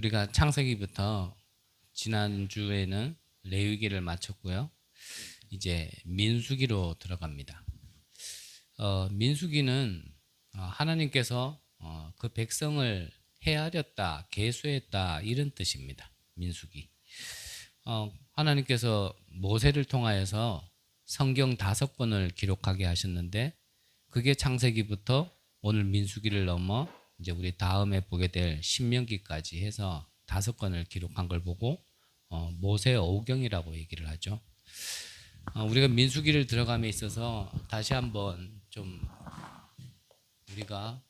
우리가 창세기부터 지난주에는 레위기를 마쳤고요. 이제 민수기로 들어갑니다. 민수기는 하나님께서 그 백성을 헤아렸다, 계수했다 이런 뜻입니다. 민수기. 하나님께서 모세를 통하여서 성경 5권을 기록하게 하셨는데 그게 창세기부터 오늘 민수기를 넘어 이제 우리 다음에 보게 될 신명기까지 해서 5권을 기록한 걸 보고 모세 오경이라고 얘기를 하죠. 우리가 민수기를 들어감에 있어서 다시 한번 좀 우리가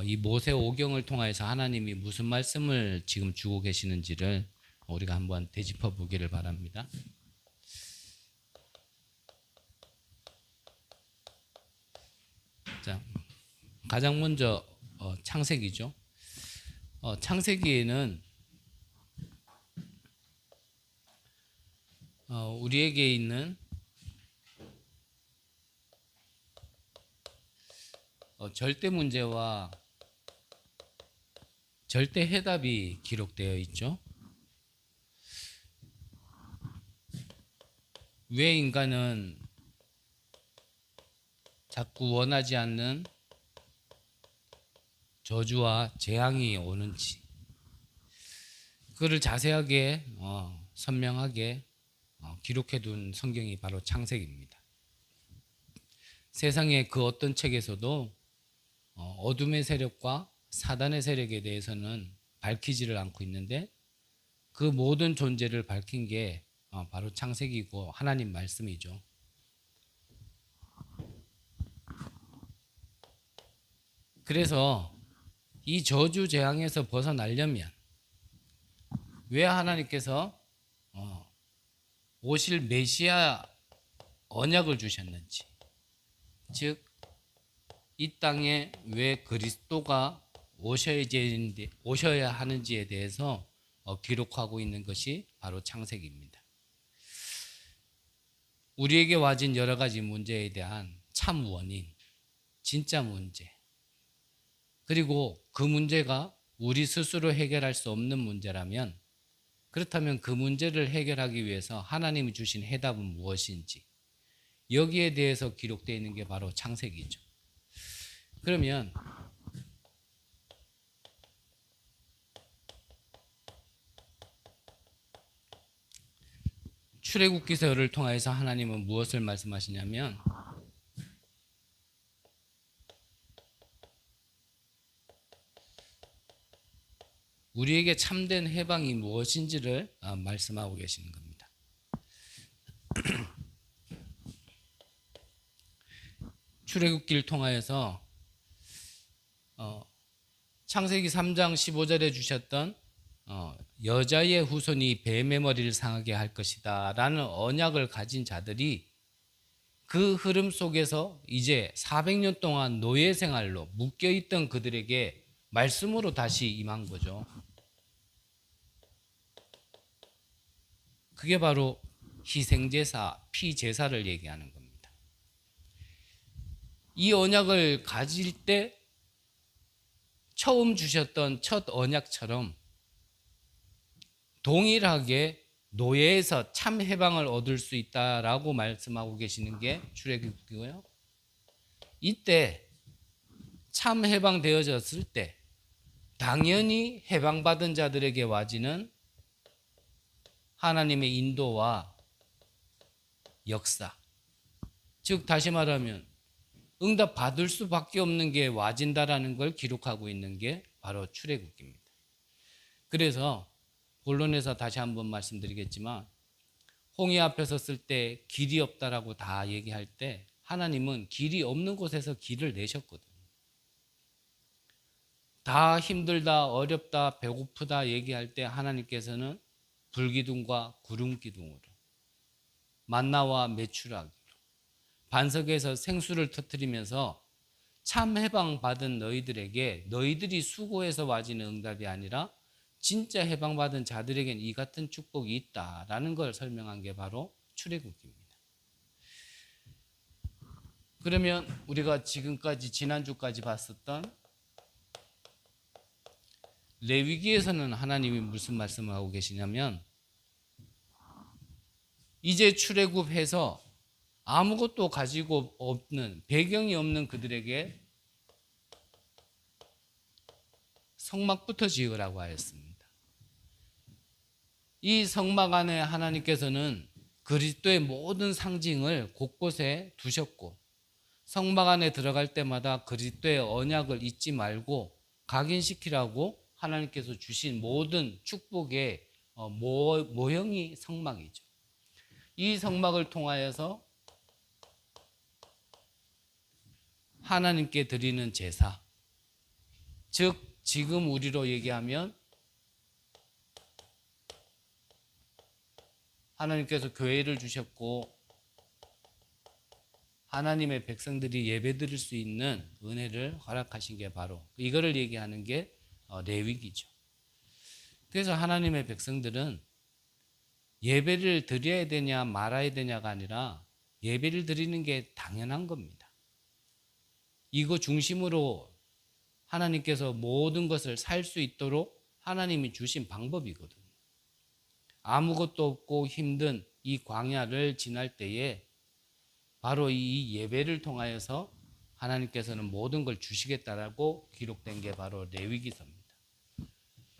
이 모세 오경을 통해서 하나님이 무슨 말씀을 지금 주고 계시는지를 우리가 한번 되짚어 보기를 바랍니다. 자, 가장 먼저 창세기죠. 창세기에는 우리에게 있는 절대 문제와 절대 해답이 기록되어 있죠. 왜 인간은 자꾸 원하지 않는 저주와 재앙이 오는지 그거를 자세하게 선명하게 기록해둔 성경이 바로 창세기입니다. 세상의 그 어떤 책에서도 어둠의 세력과 사단의 세력에 대해서는 밝히지를 않고 있는데 그 모든 존재를 밝힌 게 바로 창세기고 하나님 말씀이죠. 그래서 이 저주 재앙에서 벗어나려면 왜 하나님께서 오실 메시아 언약을 주셨는지, 즉 이 땅에 왜 그리스도가 오셔야 하는지에 대해서 기록하고 있는 것이 바로 창세기입니다. 우리에게 와진 여러 가지 문제에 대한 참 원인, 진짜 문제, 그리고 그 문제가 우리 스스로 해결할 수 없는 문제라면 그렇다면 그 문제를 해결하기 위해서 하나님이 주신 해답은 무엇인지 여기에 대해서 기록되어 있는 게 바로 창세기죠. 그러면 출애굽기서를 통해서 하나님은 무엇을 말씀하시냐면 우리에게 참된 해방이 무엇인지를 말씀하고 계시는 겁니다. 출애굽기를 통하여서 창세기 3장 15절에 주셨던 여자의 후손이 뱀의 머리를 상하게 할 것이다 라는 언약을 가진 자들이 그 흐름 속에서 이제 400년 동안 노예 생활로 묶여있던 그들에게 말씀으로 다시 임한 거죠. 그게 바로 희생제사, 피제사를 얘기하는 겁니다. 이 언약을 가질 때 처음 주셨던 첫 언약처럼 동일하게 노예에서 참 해방을 얻을 수 있다라고 말씀하고 계시는 게 출애굽기고요. 이때 참 해방되어졌을 때 당연히 해방받은 자들에게 와지는 하나님의 인도와 역사, 즉 다시 말하면 응답 받을 수밖에 없는 게 와진다라는 걸 기록하고 있는 게 바로 출애굽기입니다. 그래서 본론에서 다시 한번 말씀드리겠지만 홍해 앞에 섰을 때 길이 없다라고 다 얘기할 때 하나님은 길이 없는 곳에서 길을 내셨거든요. 다 힘들다, 어렵다, 배고프다 얘기할 때 하나님께서는 불기둥과 구름기둥으로 만나와 메추라기로 반석에서 생수를 터뜨리면서 참 해방받은 너희들에게 너희들이 수고해서 와지는 응답이 아니라 진짜 해방받은 자들에게는 이 같은 축복이 있다라는 걸 설명한 게 바로 출애굽기입니다. 그러면 우리가 지금까지 지난주까지 봤었던 레위기에서는 하나님이 무슨 말씀을 하고 계시냐면 이제 출애굽해서 아무것도 가지고 없는 배경이 없는 그들에게 성막부터 지으라고 하였습니다. 이 성막 안에 하나님께서는 그리스도의 모든 상징을 곳곳에 두셨고 성막 안에 들어갈 때마다 그리스도의 언약을 잊지 말고 각인시키라고 하나님께서 주신 모든 축복의 모형이 성막이죠. 이 성막을 통하여서 하나님께 드리는 제사, 즉 지금 우리로 얘기하면 하나님께서 교회를 주셨고 하나님의 백성들이 예배 드릴 수 있는 은혜를 허락하신 게 바로 이거를 얘기하는 게 레위기죠. 그래서 하나님의 백성들은 예배를 드려야 되냐 말아야 되냐가 아니라 예배를 드리는 게 당연한 겁니다. 이거 중심으로 하나님께서 모든 것을 살 수 있도록 하나님이 주신 방법이거든요. 아무것도 없고 힘든 이 광야를 지날 때에 바로 이 예배를 통하여서 하나님께서는 모든 걸 주시겠다라고 기록된 게 바로 레위기서입니다.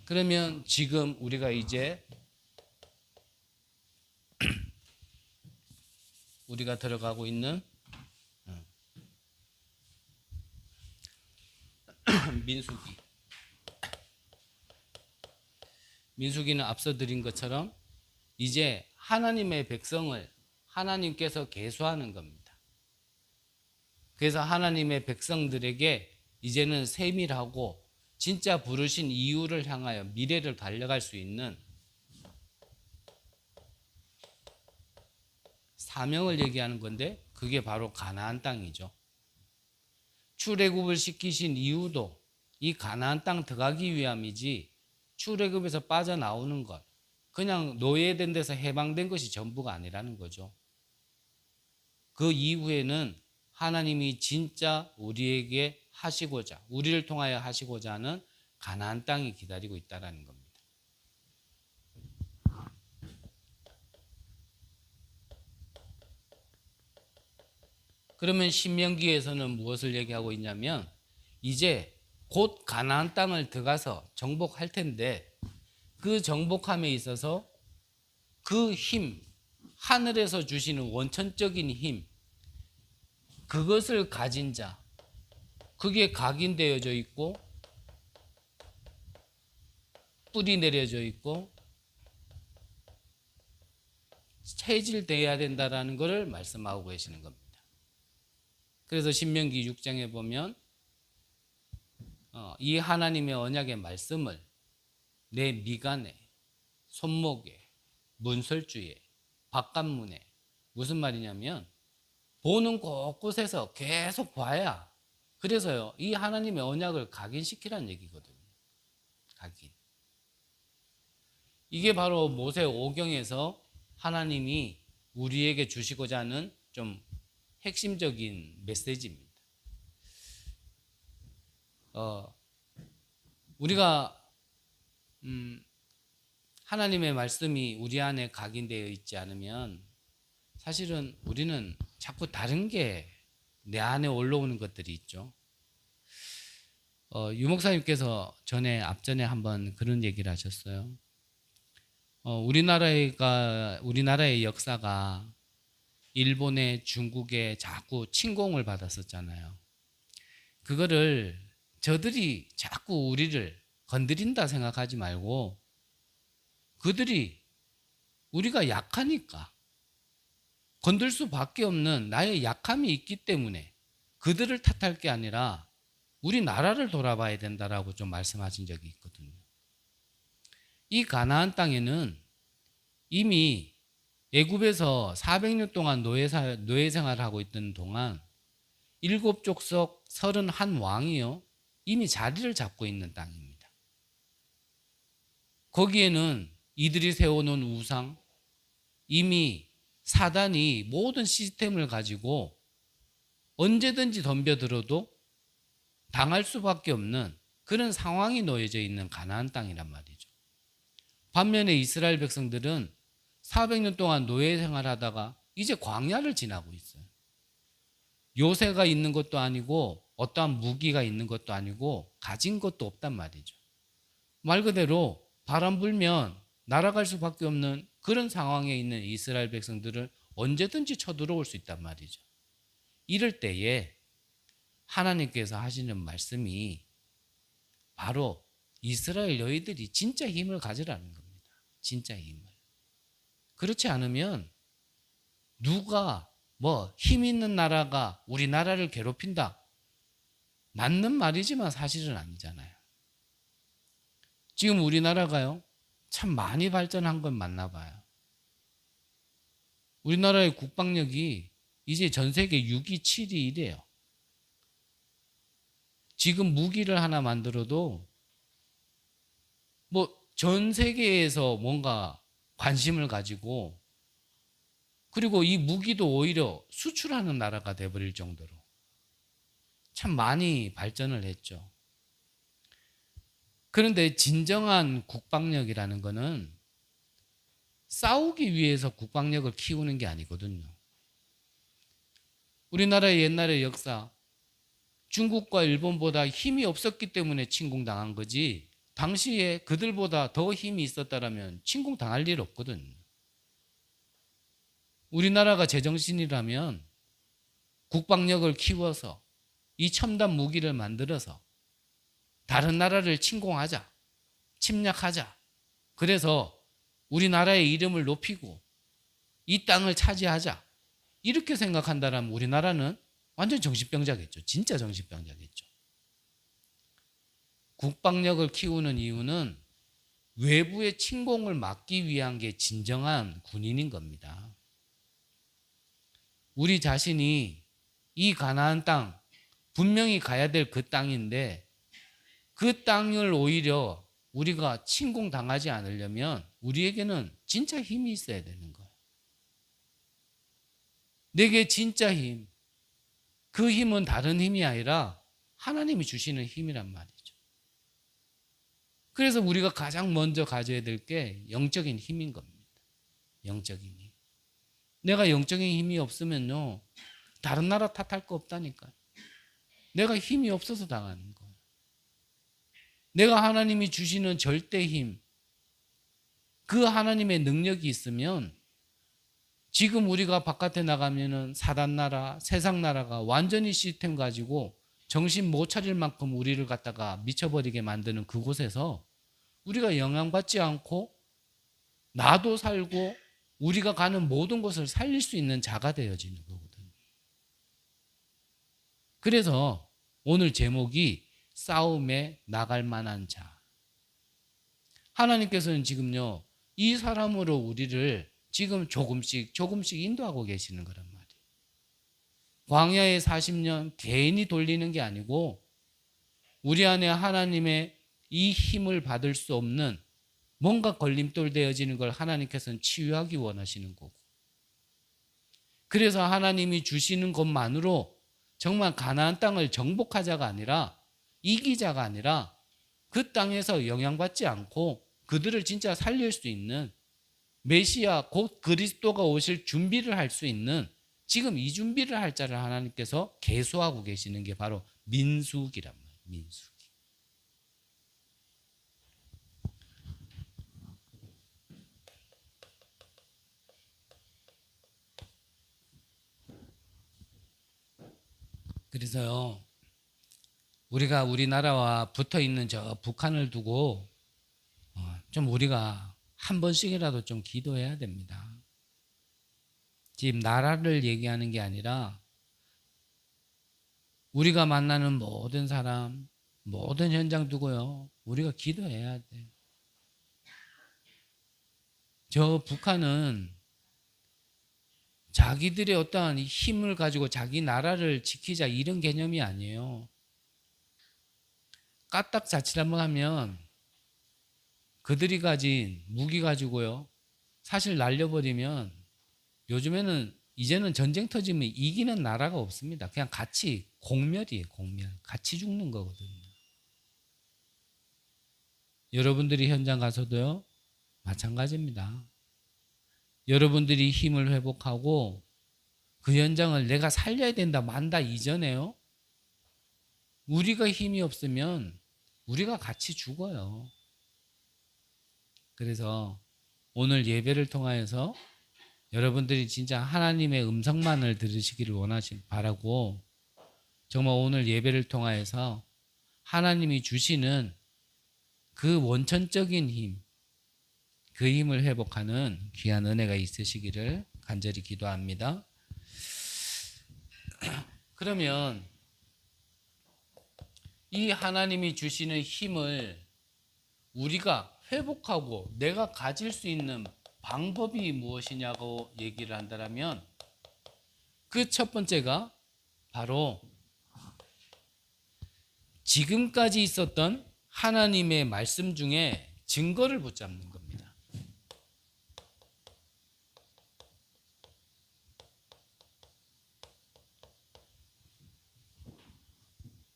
그러면 지금 우리가 이제 우리가 들어가고 있는 민수기는 앞서 드린 것처럼 이제 하나님의 백성을 하나님께서 계수하는 겁니다. 그래서 하나님의 백성들에게 이제는 세밀하고 진짜 부르신 이유를 향하여 미래를 달려갈 수 있는 사명을 얘기하는 건데 그게 바로 가나안 땅이죠. 출애굽을 시키신 이유도 이 가나안 땅 들어가기 위함이지 출애굽에서 빠져나오는 것, 그냥 노예된 데서 해방된 것이 전부가 아니라는 거죠. 그 이후에는 하나님이 진짜 우리에게 하시고자, 우리를 통하여 하시고자 하는 가나안 땅이 기다리고 있다는 겁니다. 그러면 신명기에서는 무엇을 얘기하고 있냐면 이제 곧 가나안 땅을 들어가서 정복할 텐데 그 정복함에 있어서 그 힘, 하늘에서 주시는 원천적인 힘, 그것을 가진 자, 그게 각인되어져 있고 뿌리 내려져 있고 체질되어야 된다라는 것을 말씀하고 계시는 겁니다. 그래서 신명기 6장에 보면 이 하나님의 언약의 말씀을 내 미간에, 손목에, 문설주에, 바깥문에, 무슨 말이냐면 보는 곳곳에서 계속 봐야, 그래서요 이 하나님의 언약을 각인시키라는 얘기거든요. 각인. 이게 바로 모세 오경에서 하나님이 우리에게 주시고자 하는 좀 핵심적인 메시지입니다. 우리가 하나님의 말씀이 우리 안에 각인되어 있지 않으면 사실은 우리는 자꾸 다른 게 내 안에 올라오는 것들이 있죠. 유 목사님께서 앞전에 한번 그런 얘기를 하셨어요. 우리나라의 역사가 일본의 중국에 자꾸 침공을 받았었잖아요. 그거를 저들이 자꾸 우리를 건드린다 생각하지 말고 그들이 우리가 약하니까 건들 수밖에 없는 나의 약함이 있기 때문에 그들을 탓할 게 아니라 우리 나라를 돌아봐야 된다라고 좀 말씀하신 적이 있거든요. 이 가나안 땅에는 이미 애굽에서 400년 동안 노예 생활을 하고 있던 동안 7족속 31왕이요 이미 자리를 잡고 있는 땅입니다. 거기에는 이들이 세워놓은 우상, 이미 사단이 모든 시스템을 가지고 언제든지 덤벼들어도 당할 수밖에 없는 그런 상황이 놓여져 있는 가나안 땅이란 말이죠. 반면에 이스라엘 백성들은 400년 동안 노예 생활하다가 이제 광야를 지나고 있어요. 요새가 있는 것도 아니고 어떠한 무기가 있는 것도 아니고 가진 것도 없단 말이죠. 말 그대로 바람 불면 날아갈 수밖에 없는 그런 상황에 있는 이스라엘 백성들을 언제든지 쳐들어올 수 있단 말이죠. 이럴 때에 하나님께서 하시는 말씀이 바로 이스라엘 너희들이 진짜 힘을 가지라는 겁니다. 진짜 힘을. 그렇지 않으면 누가 힘 있는 나라가 우리나라를 괴롭힌다. 맞는 말이지만 사실은 아니잖아요. 지금 우리나라가요, 참 많이 발전한 건 맞나 봐요. 우리나라의 국방력이 이제 전 세계 6위, 7위 이래요. 지금 무기를 하나 만들어도 전 세계에서 뭔가 관심을 가지고, 그리고 이 무기도 오히려 수출하는 나라가 돼버릴 정도로 참 많이 발전을 했죠. 그런데 진정한 국방력이라는 거는 싸우기 위해서 국방력을 키우는 게 아니거든요. 우리나라의 옛날의 역사, 중국과 일본보다 힘이 없었기 때문에 침공당한 거지, 당시에 그들보다 더 힘이 있었다면 침공당할 일 없거든요. 우리나라가 제정신이라면 국방력을 키워서 이 첨단 무기를 만들어서 다른 나라를 침공하자, 침략하자. 그래서 우리나라의 이름을 높이고 이 땅을 차지하자. 이렇게 생각한다면 우리나라는 완전 정신병자겠죠. 진짜 정신병자겠죠. 국방력을 키우는 이유는 외부의 침공을 막기 위한 게 진정한 군인인 겁니다. 우리 자신이 이 가나안 땅, 분명히 가야 될 그 땅인데 그 땅을 오히려 우리가 침공당하지 않으려면 우리에게는 진짜 힘이 있어야 되는 거예요. 내게 진짜 힘, 그 힘은 다른 힘이 아니라 하나님이 주시는 힘이란 말이죠. 그래서 우리가 가장 먼저 가져야 될 게 영적인 힘인 겁니다. 영적인 힘. 내가 영적인 힘이 없으면요, 다른 나라 탓할 거 없다니까요. 내가 힘이 없어서 당하는 거예요. 내가 하나님이 주시는 절대 힘, 그 하나님의 능력이 있으면 지금 우리가 바깥에 나가면은 사단 나라, 세상 나라가 완전히 시스템 가지고 정신 못 차릴 만큼 우리를 갖다가 미쳐버리게 만드는 그곳에서 우리가 영향받지 않고 나도 살고 우리가 가는 모든 것을 살릴 수 있는 자가 되어지는 거거든요. 그래서 오늘 제목이 싸움에 나갈 만한 자. 하나님께서는 지금요, 이 사람으로 우리를 지금 조금씩 인도하고 계시는 거란 말이에요. 광야의 40년 개인이 돌리는 게 아니고 우리 안에 하나님의 이 힘을 받을 수 없는 뭔가 걸림돌 되어지는 걸 하나님께서는 치유하기 원하시는 거고, 그래서 하나님이 주시는 것만으로 정말 가나안 땅을 정복하자가 아니라, 이기자가 아니라 그 땅에서 영향받지 않고 그들을 진짜 살릴 수 있는 메시아 곧 그리스도가 오실 준비를 할 수 있는, 지금 이 준비를 할 자를 하나님께서 계수하고 계시는 게 바로 민수기란 말이에요. 민수기. 그래서요, 우리가 우리나라와 붙어 있는 저 북한을 두고 좀 우리가 한 번씩이라도 좀 기도해야 됩니다. 지금 나라를 얘기하는 게 아니라 우리가 만나는 모든 사람, 모든 현장 두고요, 우리가 기도해야 돼요. 저 북한은 자기들의 어떠한 힘을 가지고 자기 나라를 지키자 이런 개념이 아니에요. 까딱 자칫 한번 하면 그들이 가진 무기 가지고요, 사실 날려버리면 요즘에는 이제는 전쟁 터지면 이기는 나라가 없습니다. 그냥 같이 공멸이에요. 공멸. 같이 죽는 거거든요. 여러분들이 현장 가서도요, 마찬가지입니다. 여러분들이 힘을 회복하고 그 현장을 내가 살려야 된다 만다 이전에요, 우리가 힘이 없으면 우리가 같이 죽어요. 그래서 오늘 예배를 통하여서 여러분들이 진짜 하나님의 음성만을 들으시기를 바라고, 정말 오늘 예배를 통하여서 하나님이 주시는 그 원천적인 힘, 그 힘을 회복하는 귀한 은혜가 있으시기를 간절히 기도합니다. 그러면 이 하나님이 주시는 힘을 우리가 회복하고 내가 가질 수 있는 방법이 무엇이냐고 얘기를 한다면, 그 첫 번째가 바로 지금까지 있었던 하나님의 말씀 중에 증거를 붙잡는 겁니다.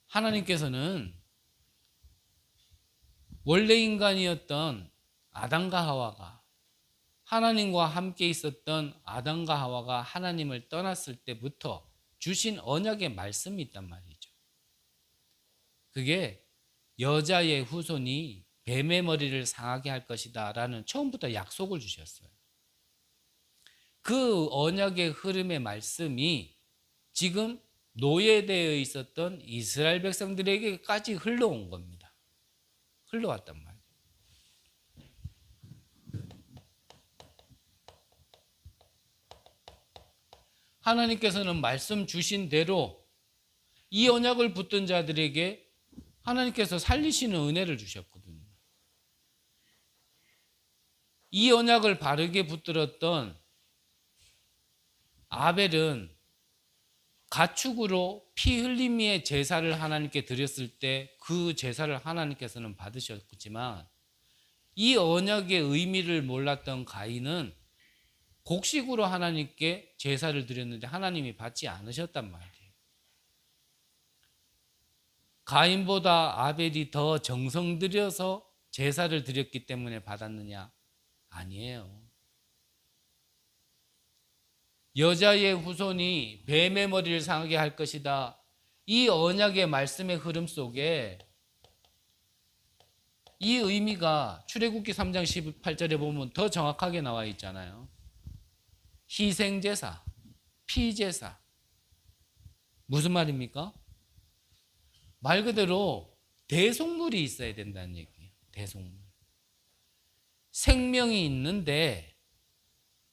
하나님께서는 원래 인간이었던 아담과 하와가, 하나님과 함께 있었던 아담과 하와가 하나님을 떠났을 때부터 주신 언약의 말씀이 있단 말이죠. 그게 여자의 후손이 뱀의 머리를 상하게 할 것이다 라는 처음부터 약속을 주셨어요. 그 언약의 흐름의 말씀이 지금 노예되어 있었던 이스라엘 백성들에게까지 흘러온 겁니다. 흘러왔단 말이에요. 하나님께서는 말씀 주신 대로 이 언약을 붙든 자들에게 하나님께서 살리시는 은혜를 주셨거든요. 이 언약을 바르게 붙들었던 아벨은 가축으로 피 흘림의 제사를 하나님께 드렸을 때 그 제사를 하나님께서는 받으셨지만, 이 언약의 의미를 몰랐던 가인은 곡식으로 하나님께 제사를 드렸는데 하나님이 받지 않으셨단 말이에요. 가인보다 아벨이 더 정성 들여서 제사를 드렸기 때문에 받았느냐? 아니에요. 여자의 후손이 뱀의 머리를 상하게 할 것이다, 이 언약의 말씀의 흐름 속에 이 의미가 출애굽기 3장 18절에 보면 더 정확하게 나와 있잖아요. 희생제사, 피제사. 무슨 말입니까? 말 그대로 대속물이 있어야 된다는 얘기예요. 대속물. 생명이 있는데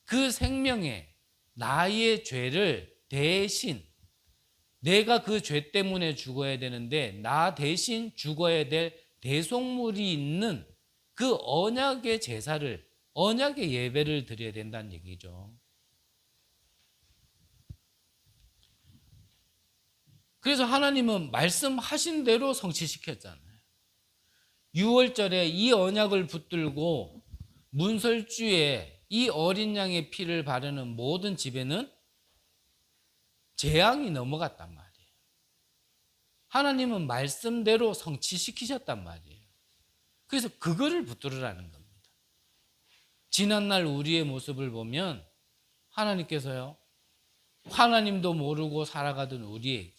그 생명에 나의 죄를 대신, 내가 그 죄 때문에 죽어야 되는데 나 대신 죽어야 될 대속물이 있는 그 언약의 제사를, 언약의 예배를 드려야 된다는 얘기죠. 그래서 하나님은 말씀하신 대로 성취시켰잖아요. 6월절에 이 언약을 붙들고 문설주에 이 어린 양의 피를 바르는 모든 집에는 재앙이 넘어갔단 말이에요. 하나님은 말씀대로 성취시키셨단 말이에요. 그래서 그거를 붙들으라는 겁니다. 지난날 우리의 모습을 보면 하나님께서요, 하나님도 모르고 살아가던 우리에게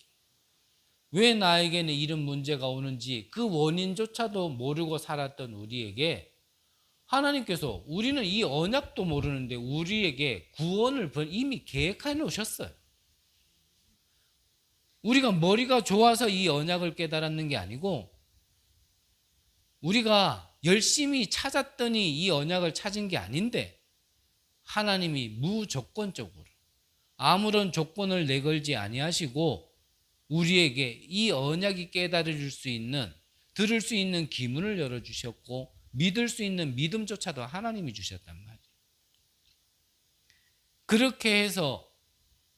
왜 나에게는 이런 문제가 오는지 그 원인조차도 모르고 살았던 우리에게 하나님께서, 우리는 이 언약도 모르는데 우리에게 구원을 이미 계획해 놓으셨어요. 우리가 머리가 좋아서 이 언약을 깨달았는 게 아니고, 우리가 열심히 찾았더니 이 언약을 찾은 게 아닌데, 하나님이 무조건적으로 아무런 조건을 내걸지 아니하시고 우리에게 이 언약이 깨달을 수 있는, 들을 수 있는 기문을 열어주셨고 믿을 수 있는 믿음조차도 하나님이 주셨단 말이에요. 그렇게 해서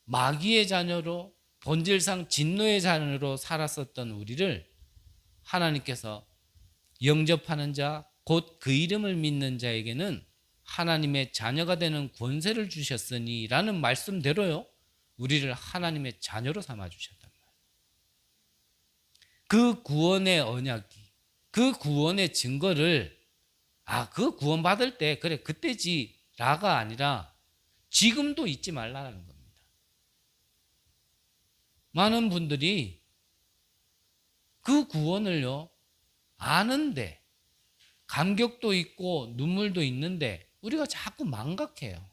마귀의 자녀로, 본질상 진노의 자녀로 살았었던 우리를 하나님께서 영접하는 자, 곧 그 이름을 믿는 자에게는 하나님의 자녀가 되는 권세를 주셨으니 라는 말씀대로요, 우리를 하나님의 자녀로 삼아 주셨단 말이에요. 그 구원의 언약이, 그 구원의 증거를 그 구원받을 때 그래 그때지라가 아니라 지금도 잊지 말라는 겁니다. 많은 분들이 그 구원을요 아는데 감격도 있고 눈물도 있는데 우리가 자꾸 망각해요.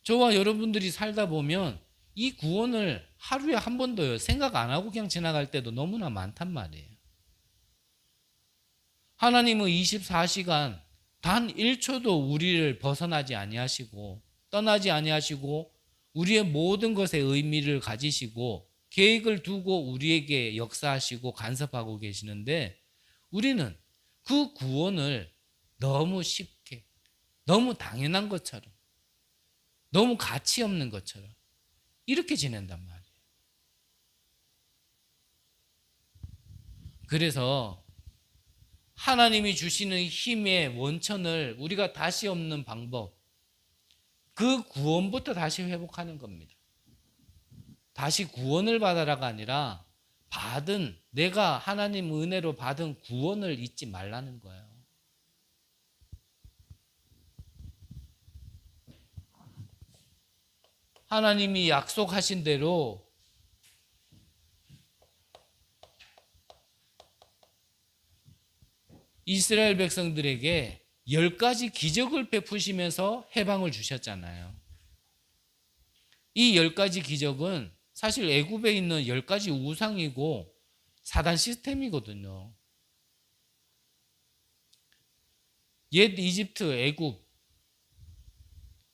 저와 여러분들이 살다 보면 이 구원을 하루에 한 번도요 생각 안 하고 그냥 지나갈 때도 너무나 많단 말이에요. 하나님은 24시간 단 1초도 우리를 벗어나지 아니하시고 떠나지 아니하시고 우리의 모든 것에 의미를 가지시고 계획을 두고 우리에게 역사하시고 간섭하고 계시는데 우리는 그 구원을 너무 쉽게 너무 당연한 것처럼 너무 가치 없는 것처럼 이렇게 지낸단 말이에요. 그래서 하나님이 주시는 힘의 원천을 우리가 다시 얻는 방법, 그 구원부터 다시 회복하는 겁니다. 다시 구원을 받아라가 아니라 내가 하나님 은혜로 받은 구원을 잊지 말라는 거예요. 하나님이 약속하신 대로 이스라엘 백성들에게 10가지 기적을 베푸시면서 해방을 주셨잖아요. 이 10가지 기적은 사실 애굽에 있는 10가지 우상이고 사단 시스템이거든요. 옛 이집트, 애굽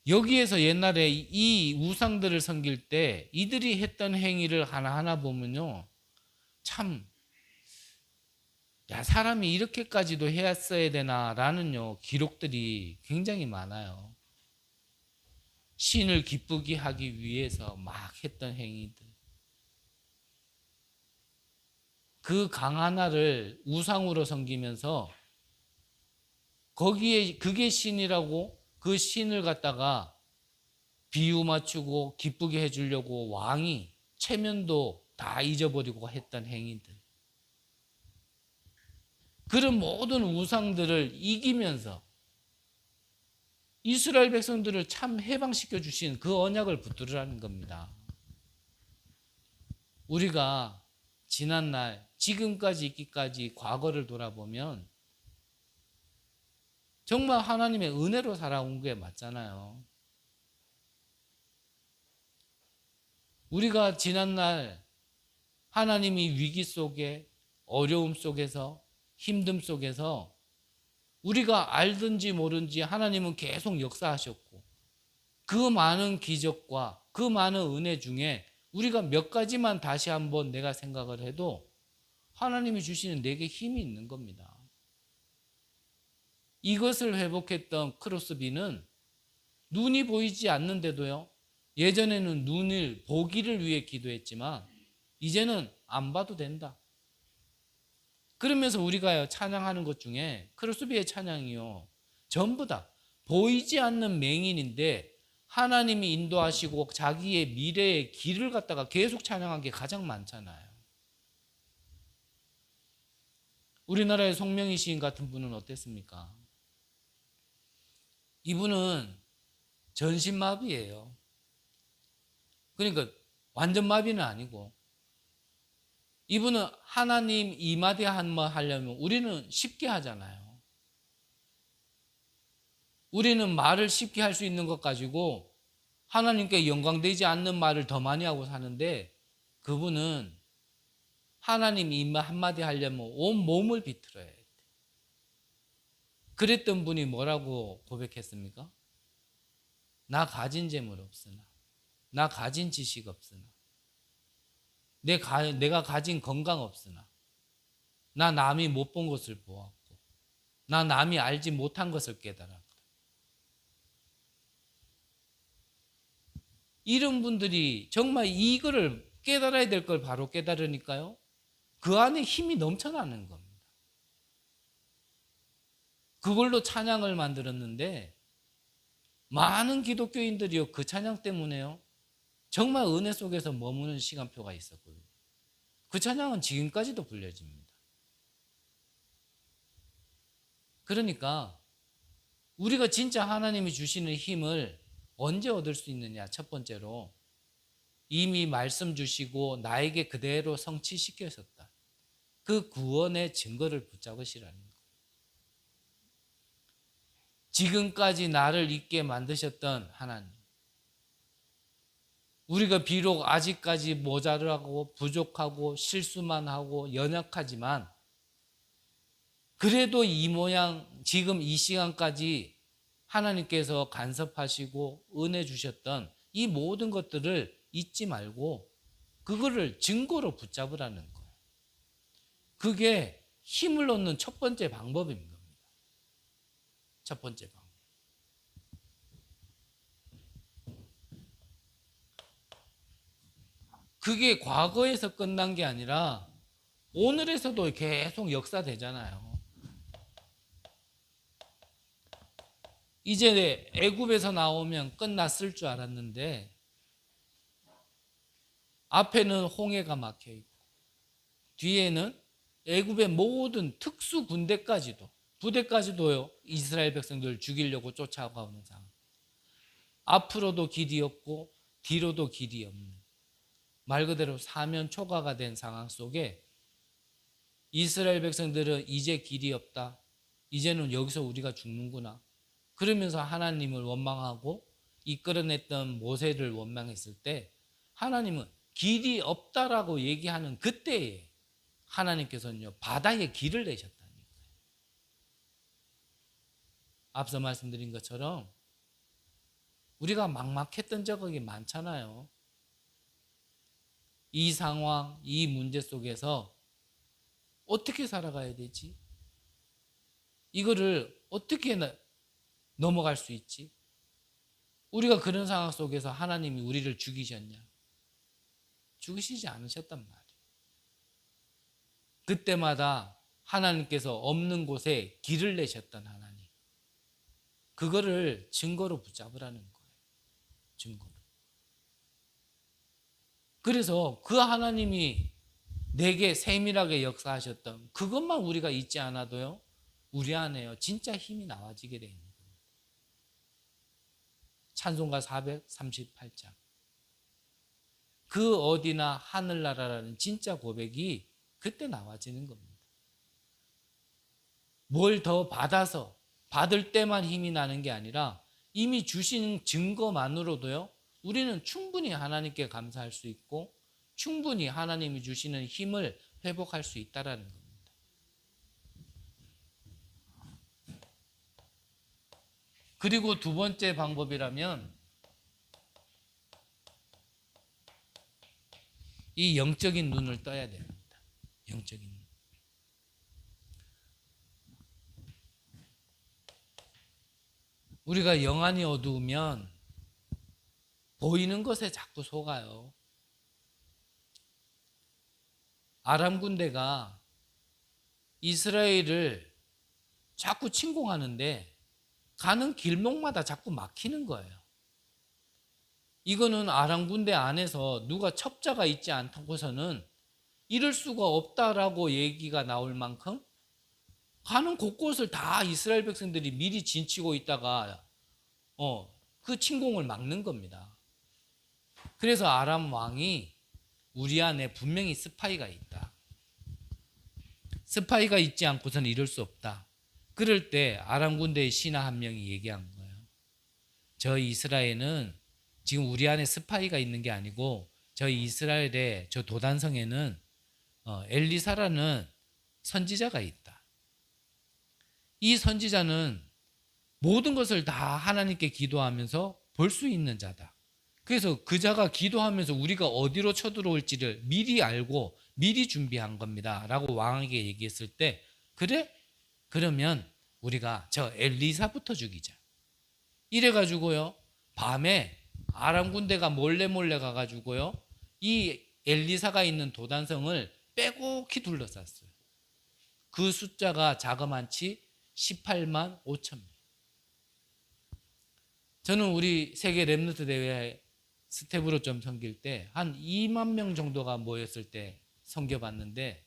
여기에서 옛날에 이 우상들을 섬길 때 이들이 했던 행위를 하나하나 보면요 참 사람이 이렇게까지도 했어야 되나라는 기록들이 굉장히 많아요. 신을 기쁘게 하기 위해서 막 했던 행위들. 그 강 하나를 우상으로 섬기면서 거기에 그게 신이라고 그 신을 갖다가 비유 맞추고 기쁘게 해주려고 왕이 체면도 다 잊어버리고 했던 행위들. 그런 모든 우상들을 이기면서 이스라엘 백성들을 참 해방시켜 주신 그 언약을 붙들으라는 겁니다. 우리가 지난날 지금까지 있기까지 과거를 돌아보면 정말 하나님의 은혜로 살아온 게 맞잖아요. 우리가 지난날 하나님이 위기 속에 어려움 속에서 힘듦 속에서 우리가 알든지 모른지 하나님은 계속 역사하셨고 그 많은 기적과 그 많은 은혜 중에 우리가 몇 가지만 다시 한번 내가 생각을 해도 하나님이 주시는 내게 힘이 있는 겁니다. 이것을 회복했던 크로스비는 눈이 보이지 않는데도요 예전에는 눈을 보기를 위해 기도했지만 이제는 안 봐도 된다. 그러면서 우리가 찬양하는 것 중에 크로스비의 찬양이요 전부 다 보이지 않는 맹인인데 하나님이 인도하시고 자기의 미래의 길을 갖다가 계속 찬양한 게 가장 많잖아요. 우리나라의 송명희 시인 같은 분은 어땠습니까? 이분은 전신마비예요. 그러니까 완전 마비는 아니고 이분은 하나님 이마디 한번 하려면 우리는 쉽게 하잖아요. 우리는 말을 쉽게 할 수 있는 것 가지고 하나님께 영광되지 않는 말을 더 많이 하고 사는데 그분은 하나님 이마 한마디 하려면 온 몸을 비틀어야 돼. 그랬던 분이 뭐라고 고백했습니까? 나 가진 재물 없으나 나 가진 지식 없으나 내가 가진 건강 없으나 나 남이 못 본 것을 보았고 나 남이 알지 못한 것을 깨달았고 이런 분들이 정말 이거를 깨달아야 될 걸 바로 깨달으니까요 그 안에 힘이 넘쳐나는 겁니다. 그걸로 찬양을 만들었는데 많은 기독교인들이요 그 찬양 때문에요 정말 은혜 속에서 머무는 시간표가 있었거든요. 그 찬양은 지금까지도 불려집니다. 그러니까 우리가 진짜 하나님이 주시는 힘을 언제 얻을 수 있느냐? 첫 번째로 이미 말씀 주시고 나에게 그대로 성취시켜셨다. 그 구원의 증거를 붙잡으시라는 거예요. 지금까지 나를 있게 만드셨던 하나님. 우리가 비록 아직까지 모자라고 부족하고 실수만 하고 연약하지만 그래도 이 모양 지금 이 시간까지 하나님께서 간섭하시고 은혜 주셨던 이 모든 것들을 잊지 말고 그거를 증거로 붙잡으라는 거예요. 그게 힘을 얻는 첫 번째 방법인 겁니다. 첫 번째 방법. 그게 과거에서 끝난 게 아니라 오늘에서도 계속 역사되잖아요. 이제 애굽에서 나오면 끝났을 줄 알았는데 앞에는 홍해가 막혀 있고 뒤에는 애굽의 모든 특수 군대까지도 부대까지도요 이스라엘 백성들을 죽이려고 쫓아가는 상황. 앞으로도 길이 없고 뒤로도 길이 없는 말 그대로 사면 초가가 된 상황 속에 이스라엘 백성들은 이제 길이 없다. 이제는 여기서 우리가 죽는구나. 그러면서 하나님을 원망하고 이끌어냈던 모세를 원망했을 때 하나님은 길이 없다라고 얘기하는 그때에 하나님께서는요 바다에 길을 내셨다는 거예요. 앞서 말씀드린 것처럼 우리가 막막했던 적이 많잖아요. 이 상황, 이 문제 속에서 어떻게 살아가야 되지? 이거를 어떻게 넘어갈 수 있지? 우리가 그런 상황 속에서 하나님이 우리를 죽이셨냐? 죽이시지 않으셨단 말이에요. 그때마다 하나님께서 없는 곳에 길을 내셨던 하나님. 그거를 증거로 붙잡으라는 거예요. 증거로. 그래서 그 하나님이 내게 세밀하게 역사하셨던 그것만 우리가 잊지 않아도요. 우리 안에요. 진짜 힘이 나와지게 되어 있는 겁니다. 찬송가 438장. 그 어디나 하늘나라라는 진짜 고백이 그때 나와지는 겁니다. 뭘 더 받아서 받을 때만 힘이 나는 게 아니라 이미 주신 증거만으로도요. 우리는 충분히 하나님께 감사할 수 있고 충분히 하나님이 주시는 힘을 회복할 수 있다는 겁니다. 그리고 두 번째 방법이라면 이 영적인 눈을 떠야 됩니다. 영적인 눈. 우리가 영안이 어두우면 보이는 것에 자꾸 속아요. 아람 군대가 이스라엘을 자꾸 침공하는데 가는 길목마다 자꾸 막히는 거예요. 이거는 아람 군대 안에서 누가 첩자가 있지 않고서는 이럴 수가 없다라고 얘기가 나올 만큼 가는 곳곳을 다 이스라엘 백성들이 미리 진치고 있다가 그 침공을 막는 겁니다. 그래서 아람 왕이 우리 안에 분명히 스파이가 있다. 스파이가 있지 않고서는 이럴 수 없다. 그럴 때 아람 군대의 신하 한 명이 얘기한 거예요. 저 이스라엘은 지금 우리 안에 스파이가 있는 게 아니고 저 이스라엘의 저 도단성에는 엘리사라는 선지자가 있다. 이 선지자는 모든 것을 다 하나님께 기도하면서 볼 수 있는 자다. 그래서 그 자가 기도하면서 우리가 어디로 쳐들어올지를 미리 알고 미리 준비한 겁니다. 라고 왕에게 얘기했을 때 그래? 그러면 우리가 저 엘리사부터 죽이자. 이래가지고요. 밤에 아람 군대가 몰래 가가지고요. 이 엘리사가 있는 도단성을 빼곡히 둘러쌌어요. 그 숫자가 자그만치 18만 5천 명. 저는 우리 세계 렘넌트 대회 스텝으로 좀 섬길 때 한 2만 명 정도가 모였을 때 섬겨봤는데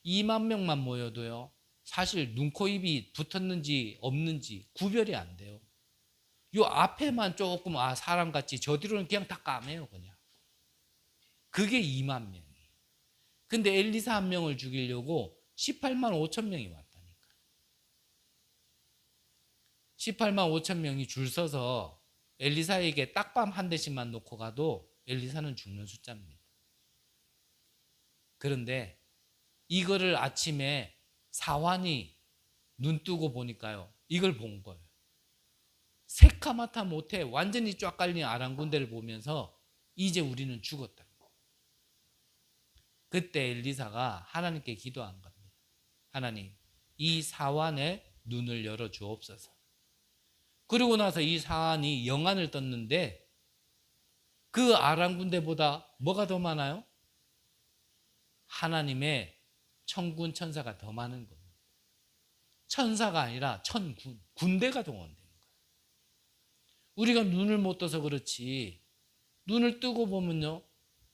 2만 명만 모여도요. 사실 눈, 코, 입이 붙었는지 없는지 구별이 안 돼요. 요 앞에만 조금 사람같이 저 뒤로는 그냥 다 까매요. 그냥. 그게 2만 명이. 근데 엘리사 한 명을 죽이려고 18만 5천 명이 왔다니까. 18만 5천 명이 줄 서서 엘리사에게 딱밤 한 대씩만 놓고 가도 엘리사는 죽는 숫자입니다. 그런데 이거를 아침에 사환이 눈 뜨고 보니까요, 이걸 본 거예요. 새카마타 못해 완전히 쫙 깔린 아랑군대를 보면서 이제 우리는 죽었다. 그때 엘리사가 하나님께 기도한 겁니다. 하나님, 이 사환의 눈을 열어 주옵소서. 그리고 나서 이 사환이 영안을 떴는데 그 아람 군대보다 뭐가 더 많아요? 하나님의 천군 천사가 더 많은 겁니다. 천사가 아니라 천군, 군대가 동원된 거예요. 우리가 눈을 못 떠서 그렇지 눈을 뜨고 보면요,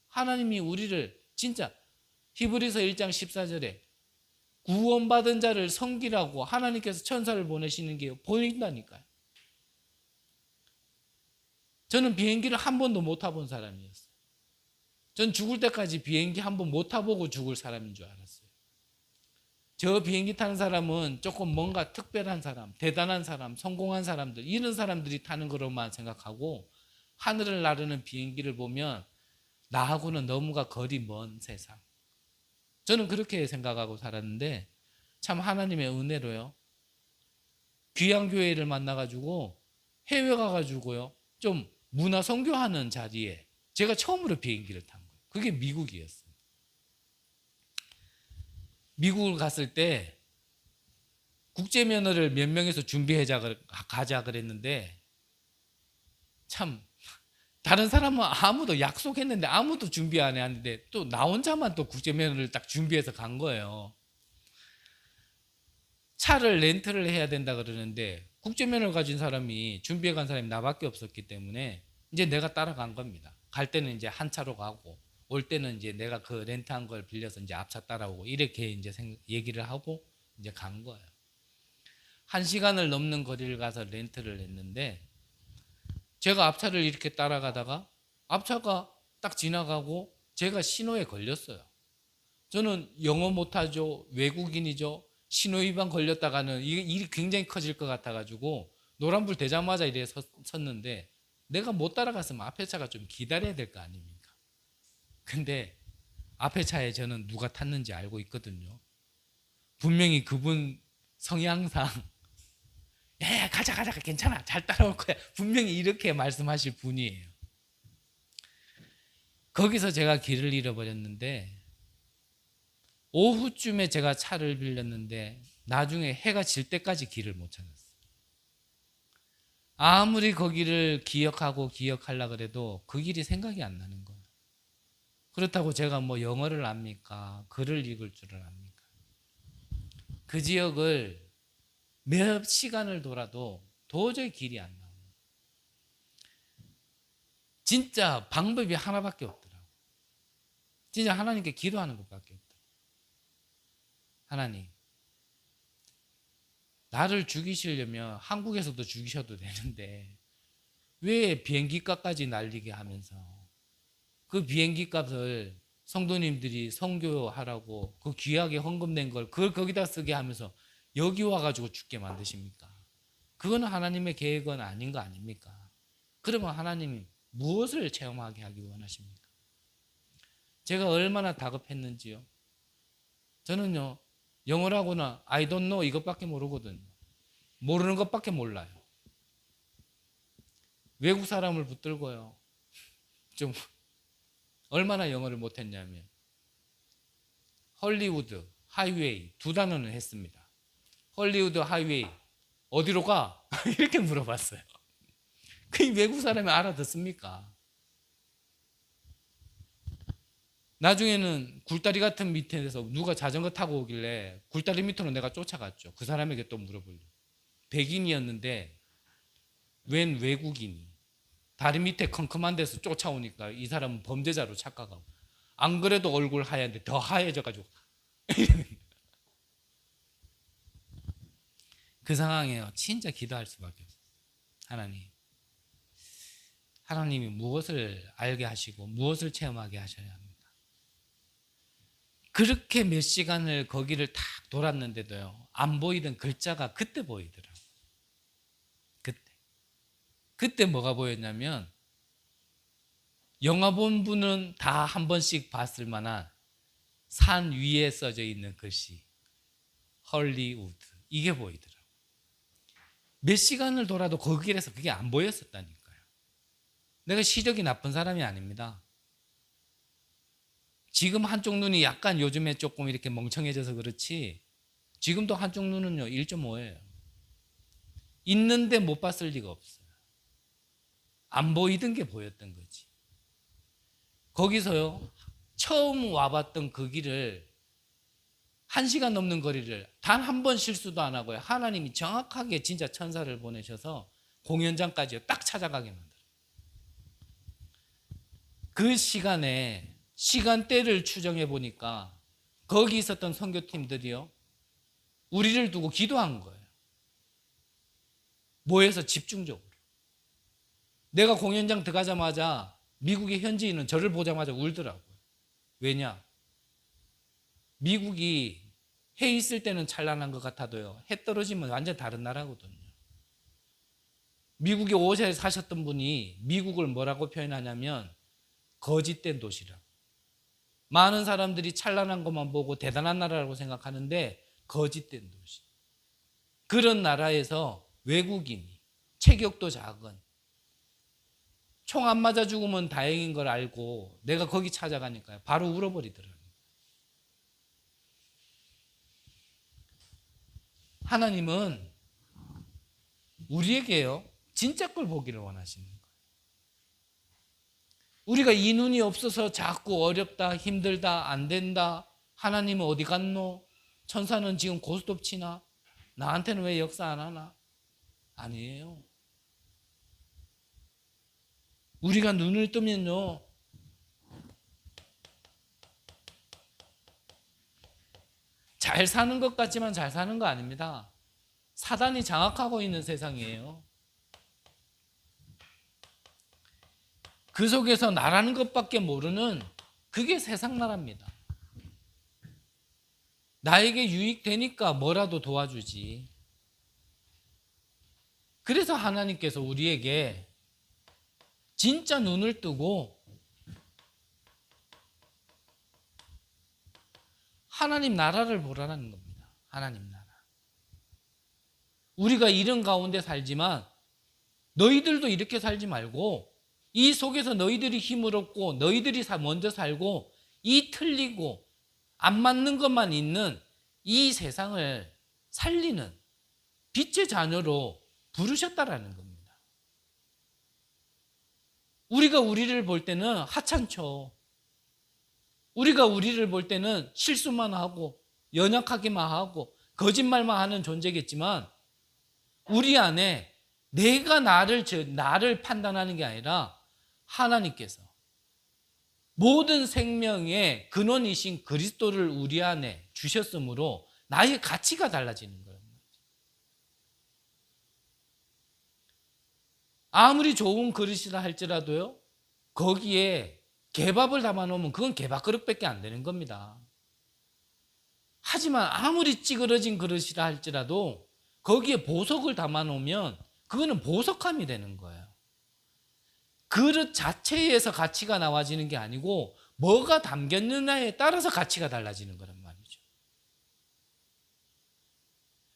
하나님이 우리를 진짜 히브리서 1장 14절에 구원받은 자를 섬기라고 하나님께서 천사를 보내시는 게 보인다니까요. 저는 비행기를 한 번도 못 타본 사람이었어요. 전 죽을 때까지 비행기 한 번 못 타보고 죽을 사람인 줄 알았어요. 저 비행기 타는 사람은 조금 뭔가 특별한 사람, 대단한 사람, 성공한 사람들, 이런 사람들이 타는 거로만 생각하고 하늘을 나르는 비행기를 보면 나하고는 너무가 거리 먼 세상. 저는 그렇게 생각하고 살았는데 참 하나님의 은혜로요, 귀한 교회를 만나가지고 해외 가가지고요 좀 문화 선교하는 자리에 제가 처음으로 비행기를 탄 거예요. 그게 미국이었어요. 미국을 갔을 때 국제면허를 몇 명에서 가자 그랬는데 참 다른 사람은 아무도 약속했는데 아무도 준비 안 했는데 또 나 혼자만 또 국제면허를 딱 준비해서 간 거예요. 차를 렌트를 해야 된다 그러는데 국제면허를 가진 사람이 준비해 간 사람이 나밖에 없었기 때문에 이제 내가 따라간 겁니다. 갈 때는 이제 한 차로 가고 올 때는 이제 내가 그 렌트한 걸 빌려서 이제 앞차 따라오고 이렇게 이제 얘기를 하고 이제 간 거예요. 1시간을 넘는 거리를 가서 렌트를 했는데 제가 앞차를 이렇게 따라가다가 앞차가 딱 지나가고 제가 신호에 걸렸어요. 저는 영어 못하죠, 외국인이죠, 신호위반 걸렸다가는 이게 일이 굉장히 커질 것 같아가지고 노란불 되자마자 이래 섰는데 내가 못 따라갔으면 앞에 차가 좀 기다려야 될 거 아닙니까? 근데 앞에 차에 저는 누가 탔는지 알고 있거든요. 분명히 그분 성향상 야, 가자 괜찮아 잘 따라올 거야 분명히 이렇게 말씀하실 분이에요. 거기서 제가 길을 잃어버렸는데 오후쯤에 제가 차를 빌렸는데 나중에 해가 질 때까지 길을 못 찾았어요. 아무리 거기를 기억하려고 그래도 그 길이 생각이 안 나는 거예요. 그렇다고 제가 뭐 영어를 압니까? 글을 읽을 줄을 압니까? 그 지역을 몇 시간을 돌아도 도저히 길이 안 나와요. 진짜 방법이 하나밖에 없더라고요. 진짜 하나님께 기도하는 것밖에 없더라고요. 하나님, 나를 죽이시려면 한국에서도 죽이셔도 되는데 왜 비행기 값까지 날리게 하면서 그 비행기 값을 성도님들이 선교하라고 그 귀하게 헌금된 걸 그걸 거기다 쓰게 하면서 여기 와가지고 죽게 만드십니까? 그거는 하나님의 계획은 아닌 거 아닙니까? 그러면 하나님이 무엇을 체험하게 하기 원하십니까? 제가 얼마나 다급했는지요. 저는요, 영어라고나 I don't know 이것밖에 모르거든요. 모르는 것밖에 몰라요. 외국 사람을 붙들고요, 좀 얼마나 영어를 못했냐면 헐리우드 하이웨이 2단어는 했습니다. 헐리우드 하이웨이 어디로 가? 이렇게 물어봤어요. 그 외국 사람이 알아듣습니까? 나중에는 굴다리 같은 밑에서 누가 자전거 타고 오길래 굴다리 밑으로 내가 쫓아갔죠. 그 사람에게 또 물어보려고. 백인이었는데 웬 외국인이 다리 밑에 컴컴한 데서 쫓아오니까 이 사람은 범죄자로 착각하고, 안 그래도 얼굴 하얀데 더 하얘져가지고 그 상황에요. 진짜 기도할 수밖에 없어요. 하나님이 무엇을 알게 하시고 무엇을 체험하게 하셔야 합니까? 그렇게 몇 시간을 거기를 탁 돌았는데도요, 안 보이던 글자가 그때 보이더라고요. 그때 뭐가 보였냐면, 영화 본 분은 다 한 번씩 봤을 만한 산 위에 써져 있는 글씨, 헐리우드, 이게 보이더라고요. 몇 시간을 돌아도 거기에서 그게 안 보였었다니까요. 내가 시력이 나쁜 사람이 아닙니다. 지금 한쪽 눈이 약간 요즘에 조금 이렇게 멍청해져서 그렇지, 지금도 한쪽 눈은요 1.5예요. 있는데 못 봤을 리가 없어요. 안 보이던 게 보였던 거지. 거기서요, 처음 와봤던 그 길을 1시간 넘는 거리를 단 한 번 실수도 안 하고요, 하나님이 정확하게 진짜 천사를 보내셔서 공연장까지 딱 찾아가게 만들어요. 그 시간에 시간대를 추정해 보니까 거기 있었던 선교팀들이요, 우리를 두고 기도한 거예요. 모여서 집중적으로. 내가 공연장 들어가자마자 미국의 현지인은 저를 보자마자 울더라고요. 왜냐? 미국이 해 있을 때는 찬란한 것 같아도요, 해 떨어지면 완전 다른 나라거든요. 미국에 오셔서 사셨던 분이 미국을 뭐라고 표현하냐면 거짓된 도시라고. 많은 사람들이 찬란한 것만 보고 대단한 나라라고 생각하는데 거짓된 도시. 그런 나라에서 외국인이 체격도 작은, 총 안 맞아 죽으면 다행인 걸 알고 내가 거기 찾아가니까요, 바로 울어버리더라고요. 하나님은 우리에게요, 진짜 걸 보기를 원하시는 거예요. 우리가 이 눈이 없어서 자꾸 어렵다, 힘들다, 안 된다, 하나님은 어디 갔노? 천사는 지금 고스톱 치나? 나한테는 왜 역사 안 하나? 아니에요. 우리가 눈을 뜨면요, 잘 사는 것 같지만 잘 사는 거 아닙니다. 사단이 장악하고 있는 세상이에요. 그 속에서 나라는 것밖에 모르는, 그게 세상 나라입니다. 나에게 유익되니까 뭐라도 도와주지. 그래서 하나님께서 우리에게 진짜 눈을 뜨고 하나님 나라를 보라는 겁니다. 하나님 나라. 우리가 이런 가운데 살지만 너희들도 이렇게 살지 말고, 이 속에서 너희들이 힘을 얻고 너희들이 먼저 살고, 이 틀리고 안 맞는 것만 있는 이 세상을 살리는 빛의 자녀로 부르셨다라는 겁니다. 우리가 우리를 볼 때는 하찮죠. 우리가 우리를 볼 때는 실수만 하고 연약하기만 하고 거짓말만 하는 존재겠지만, 우리 안에 내가 나를 판단하는 게 아니라 하나님께서 모든 생명의 근원이신 그리스도를 우리 안에 주셨으므로 나의 가치가 달라지는 거예요. 아무리 좋은 그릇이라 할지라도요, 거기에 개밥을 담아놓으면 그건 개밥 그릇밖에 안 되는 겁니다. 하지만 아무리 찌그러진 그릇이라 할지라도 거기에 보석을 담아놓으면 그거는 보석함이 되는 거예요. 그릇 자체에서 가치가 나와지는 게 아니고 뭐가 담겼느냐에 따라서 가치가 달라지는 거란 말이죠.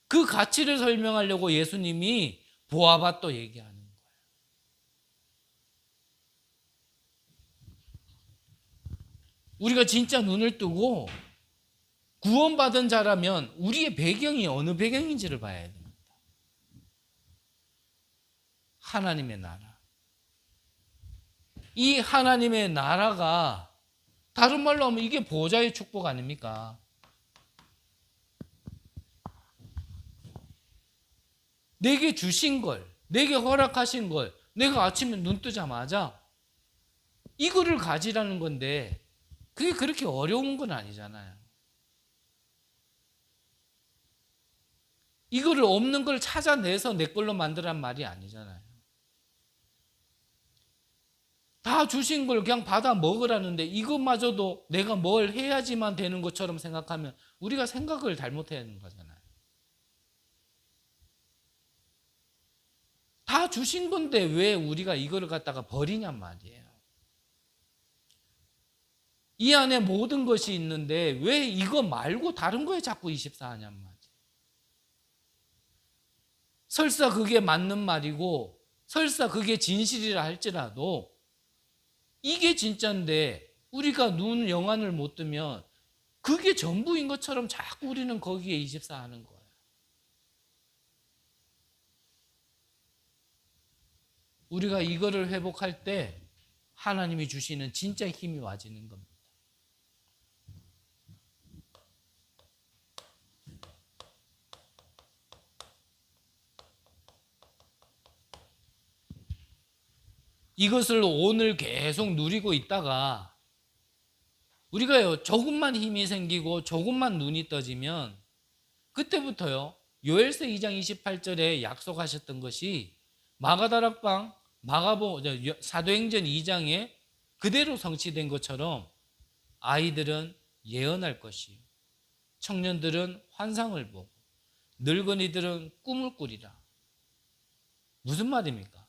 그 가치를 설명하려고 예수님이 보아밭도 얘기하는 거예요. 우리가 진짜 눈을 뜨고 구원받은 자라면 우리의 배경이 어느 배경인지를 봐야 됩니다. 하나님의 나라. 이 하나님의 나라가 다른 말로 하면 이게 보좌의 축복 아닙니까? 내게 주신 걸, 내게 허락하신 걸 내가 아침에 눈 뜨자마자 이거를 가지라는 건데, 그게 그렇게 어려운 건 아니잖아요. 이거를 없는 걸 찾아내서 내 걸로 만들란 말이 아니잖아요. 다 주신 걸 그냥 받아 먹으라는데 이것마저도 내가 뭘 해야지만 되는 것처럼 생각하면 우리가 생각을 잘못하는 거잖아요. 다 주신 건데 왜 우리가 이거를 갖다가 버리냔 말이에요. 이 안에 모든 것이 있는데 왜 이거 말고 다른 거에 자꾸 24 하냔 말이에요. 설사 그게 맞는 말이고 설사 그게 진실이라 할지라도 이게 진짜인데 우리가 눈 영안을 못 뜨면 그게 전부인 것처럼 자꾸 우리는 거기에 24 하는 거예요. 우리가 이거를 회복할 때 하나님이 주시는 진짜 힘이 와지는 겁니다. 이것을 오늘 계속 누리고 있다가 우리가요 조금만 힘이 생기고 조금만 눈이 떠지면 그때부터요 요엘서 2장 28절에 약속하셨던 것이 마가다락방 사도행전 2장에 그대로 성취된 것처럼 아이들은 예언할 것이요 청년들은 환상을 보고 늙은이들은 꿈을 꾸리라. 무슨 말입니까?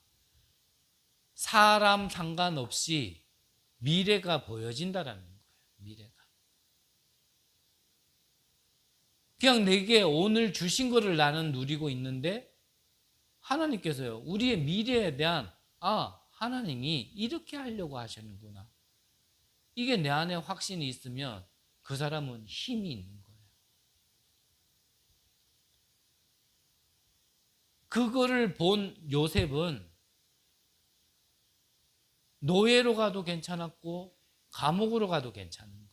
사람 상관없이 미래가 보여진다라는 거예요. 미래가. 그냥 내게 오늘 주신 거를 나는 누리고 있는데 하나님께서요. 우리의 미래에 대한 하나님이 이렇게 하려고 하시는구나. 이게 내 안에 확신이 있으면 그 사람은 힘이 있는 거예요. 그거를 본 요셉은 노예로 가도 괜찮았고 감옥으로 가도 괜찮은 거예요.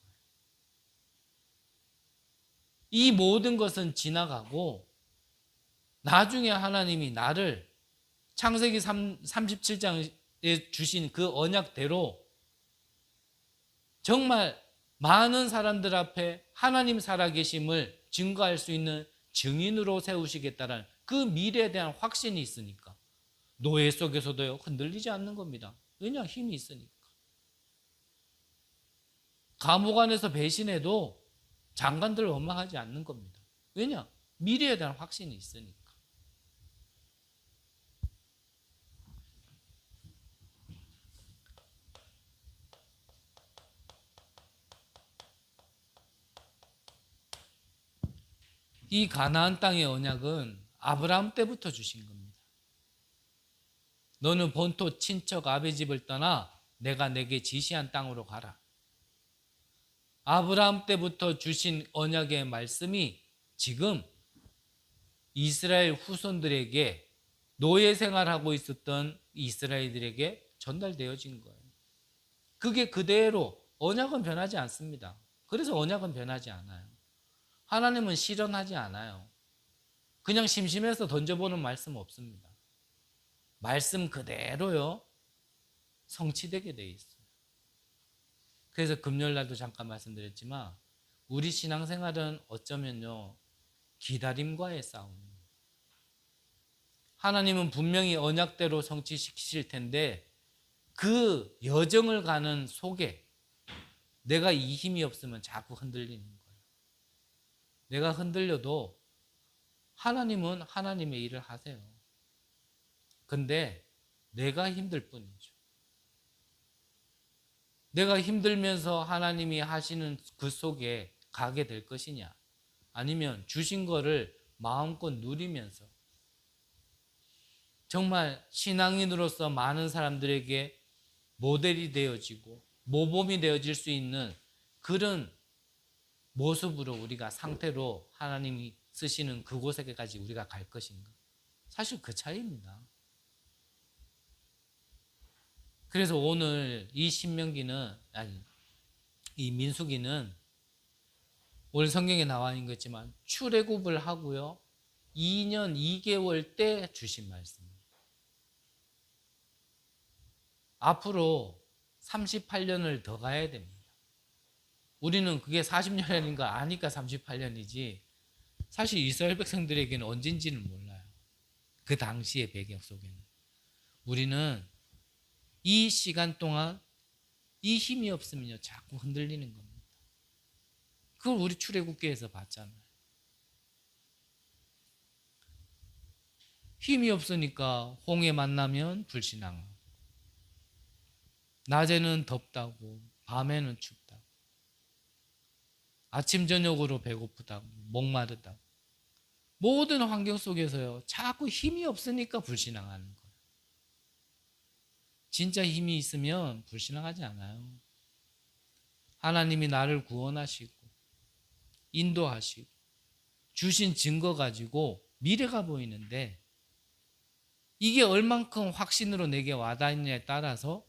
이 모든 것은 지나가고 나중에 하나님이 나를 창세기 37장에 주신 그 언약대로 정말 많은 사람들 앞에 하나님 살아계심을 증거할 수 있는 증인으로 세우시겠다는 그 미래에 대한 확신이 있으니까 노예 속에서도요 흔들리지 않는 겁니다. 왜냐? 힘이 있으니까. 감옥 안에서 배신해도 장관들을 원망하지 않는 겁니다. 왜냐? 미래에 대한 확신이 있으니까. 이 가나안 땅의 언약은 아브라함 때부터 주신 겁니다. 너는 본토 친척 아베 집을 떠나 내가 내게 지시한 땅으로 가라. 아브라함 때부터 주신 언약의 말씀이 지금 이스라엘 후손들에게 노예 생활하고 있었던 이스라엘들에게 전달되어진 거예요. 그게 그대로 언약은 변하지 않습니다. 그래서 언약은 변하지 않아요. 하나님은 실현하지 않아요. 그냥 심심해서 던져보는 말씀 없습니다. 말씀 그대로요 성취되게 돼 있어요. 그래서 금요일날도 잠깐 말씀드렸지만 우리 신앙생활은 어쩌면요 기다림과의 싸움입니다. 하나님은 분명히 언약대로 성취시키실 텐데 그 여정을 가는 속에 내가 이 힘이 없으면 자꾸 흔들리는 거예요. 내가 흔들려도 하나님은 하나님의 일을 하세요. 근데 내가 힘들 뿐이죠. 내가 힘들면서 하나님이 하시는 그 속에 가게 될 것이냐 아니면 주신 거를 마음껏 누리면서 정말 신앙인으로서 많은 사람들에게 모델이 되어지고 모범이 되어질 수 있는 그런 모습으로 우리가 상태로 하나님이 쓰시는 그곳에까지 우리가 갈 것인가. 사실 그 차이입니다. 그래서 오늘 이 신명기는 이 민수기는 오늘 성경에 나와 있는 거지만 출애굽을 하고요 2년 2개월 때 주신 말씀입니다. 앞으로 38년을 더 가야 됩니다. 우리는 그게 40년인가 아니까 38년이지 사실 이스라엘 백성들에게는 언젠지는 몰라요. 그 당시의 배경 속에는. 우리는 이 시간 동안 이 힘이 없으면요 자꾸 흔들리는 겁니다. 그걸 우리 출애굽기에서 봤잖아요. 힘이 없으니까 홍해 만나면 불신앙하고, 낮에는 덥다고 밤에는 춥다고, 아침 저녁으로 배고프다고 목마르다고, 모든 환경 속에서요 자꾸 힘이 없으니까 불신앙하는 거예요. 진짜 힘이 있으면 불신앙하지 않아요. 하나님이 나를 구원하시고 인도하시고 주신 증거 가지고 미래가 보이는데 이게 얼만큼 확신으로 내게 와닿느냐에 따라서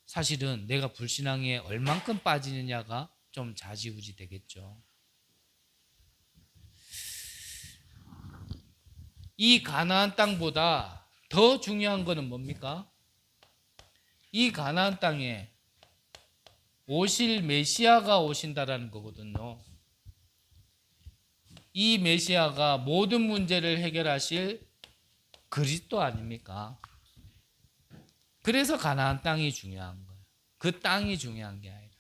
사실은 내가 불신앙에 얼만큼 빠지느냐가 좀 좌지우지 되겠죠. 이 가나안 땅보다 더 중요한 것은 뭡니까? 이 가나안 땅에 오실 메시아가 오신다라는 거거든요. 이 메시아가 모든 문제를 해결하실 그리스도 아닙니까? 그래서 가나안 땅이 중요한 거예요. 그 땅이 중요한 게 아니라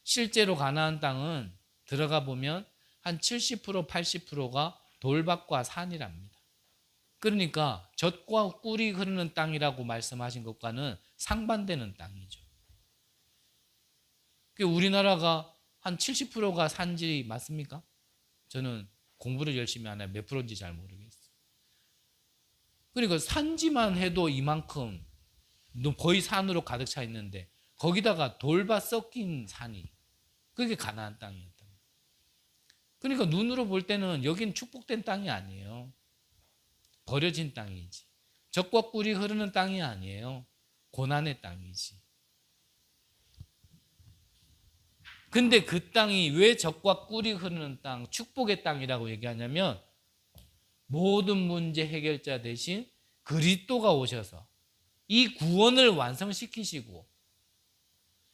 실제로 가나안 땅은 들어가 보면 한 70% 80%가 돌밭과 산이랍니다. 그러니까 젖과 꿀이 흐르는 땅이라고 말씀하신 것과는 상반되는 땅이죠. 우리나라가 한 70%가 산지 맞습니까? 저는 공부를 열심히 안 해요. 몇 프로인지 잘 모르겠어요. 그러니까 산지만 해도 이만큼 거의 산으로 가득 차 있는데 거기다가 돌밭 섞인 산이, 그게 가나안 땅이었다. 그러니까 눈으로 볼 때는 여긴 축복된 땅이 아니에요. 버려진 땅이지. 젖과 꿀이 흐르는 땅이 아니에요. 고난의 땅이지. 근데 그 땅이 왜 젖과 꿀이 흐르는 땅, 축복의 땅이라고 얘기하냐면 모든 문제 해결자 대신 그리스도가 오셔서 이 구원을 완성시키시고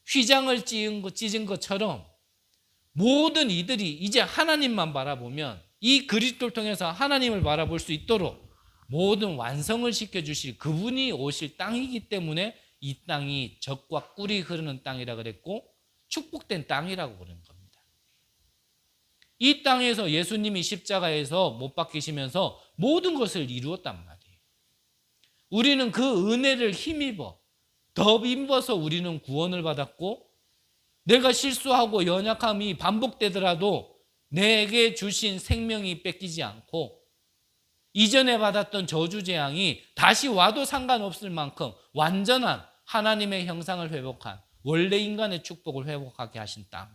휘장을 찢은 것처럼 모든 이들이 이제 하나님만 바라보면 이 그리스도를 통해서 하나님을 바라볼 수 있도록 모든 완성을 시켜주실 그분이 오실 땅이기 때문에 이 땅이 젖과 꿀이 흐르는 땅이라 그랬고 축복된 땅이라고 그러는 겁니다. 이 땅에서 예수님이 십자가에서 못 박히시면서 모든 것을 이루었단 말이에요. 우리는 그 은혜를 힘입어 덧입어서 우리는 구원을 받았고, 내가 실수하고 연약함이 반복되더라도 내게 주신 생명이 뺏기지 않고 이전에 받았던 저주재앙이 다시 와도 상관없을 만큼 완전한 하나님의 형상을 회복한 원래 인간의 축복을 회복하게 하신 땅,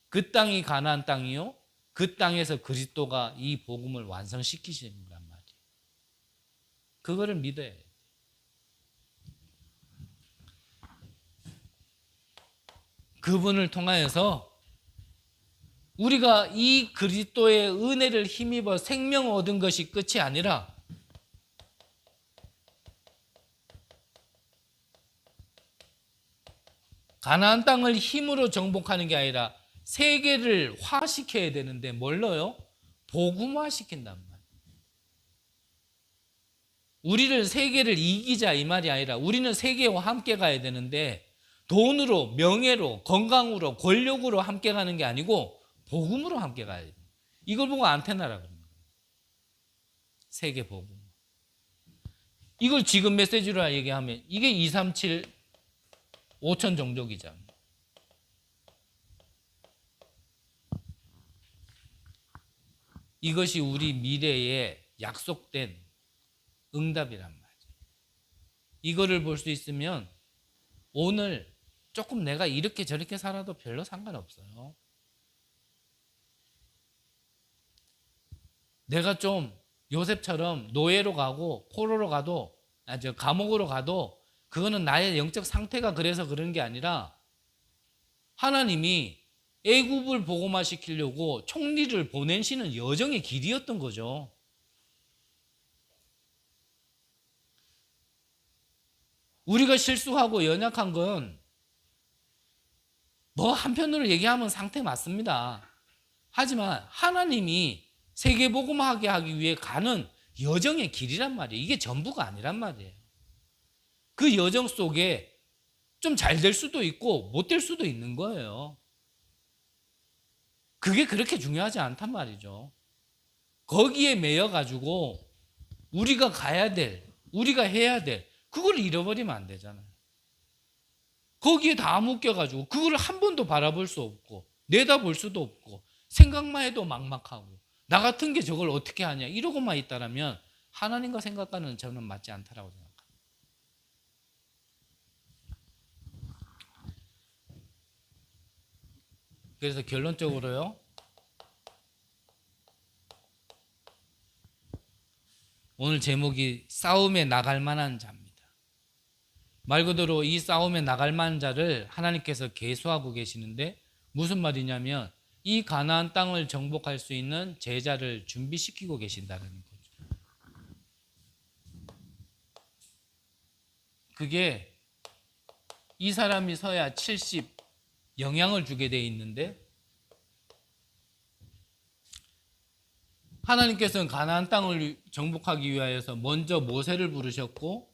그 땅이 가나안 땅이요, 그 땅에서 그리스도가 이 복음을 완성시키시는 거란 말이에요. 그거를 믿어야 해요. 그분을 통하여서 우리가 이 그리스도의 은혜를 힘입어 생명을 얻은 것이 끝이 아니라 가나안 땅을 힘으로 정복하는 게 아니라 세계를 화시켜야 되는데 뭘로요? 복음화시킨단 말이에요. 우리를 세계를 이기자 이 말이 아니라 우리는 세계와 함께 가야 되는데 돈으로, 명예로, 건강으로, 권력으로 함께 가는 게 아니고 복음으로 함께 가야 돼요. 이걸 보고 안테나라 그러는 거예요. 세계 복음. 이걸 지금 메시지로 얘기하면 이게 237 5천 종족이잖아요. 이것이 우리 미래에 약속된 응답이란 말이에요. 이거를 볼 수 있으면 오늘 조금 내가 이렇게 저렇게 살아도 별로 상관없어요. 내가 좀 요셉처럼 노예로 가고 포로로 가도 감옥으로 가도 그거는 나의 영적 상태가 그래서 그런 게 아니라 하나님이 애굽을 복음화시키려고 총리를 보내시는 여정의 길이었던 거죠. 우리가 실수하고 연약한 건 뭐 한편으로 얘기하면 상태 맞습니다. 하지만 하나님이 세계복음하게 하기 위해 가는 여정의 길이란 말이에요. 이게 전부가 아니란 말이에요. 그 여정 속에 좀 잘 될 수도 있고 못 될 수도 있는 거예요. 그게 그렇게 중요하지 않단 말이죠. 거기에 매여가지고 우리가 가야 될, 우리가 해야 될, 그걸 잃어버리면 안 되잖아요. 거기에 다 묶여가지고 그걸 한 번도 바라볼 수 없고 내다볼 수도 없고 생각만 해도 막막하고 나 같은 게 저걸 어떻게 하냐 이러고만 있다라면 하나님과 생각과는 저는 맞지 않다라고 생각합니다. 그래서 결론적으로요, 오늘 제목이 싸움에 나갈 만한 자입니다. 말 그대로 이 싸움에 나갈 만한 자를 하나님께서 계수하고 계시는데 무슨 말이냐면 이 가나안 땅을 정복할 수 있는 제자를 준비시키고 계신다는 거죠. 그게 이 사람이 서야 70 영향을 주게 돼 있는데 하나님께서는 가나안 땅을 정복하기 위하여서 먼저 모세를 부르셨고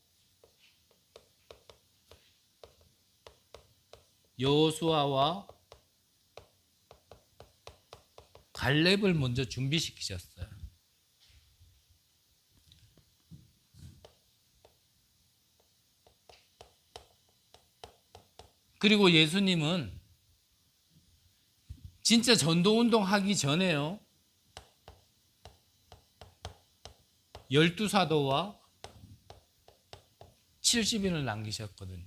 여호수아와 갈렙을 먼저 준비시키셨어요. 그리고 예수님은 진짜 전도운동 하기 전에요, 12사도와 70인을 남기셨거든요.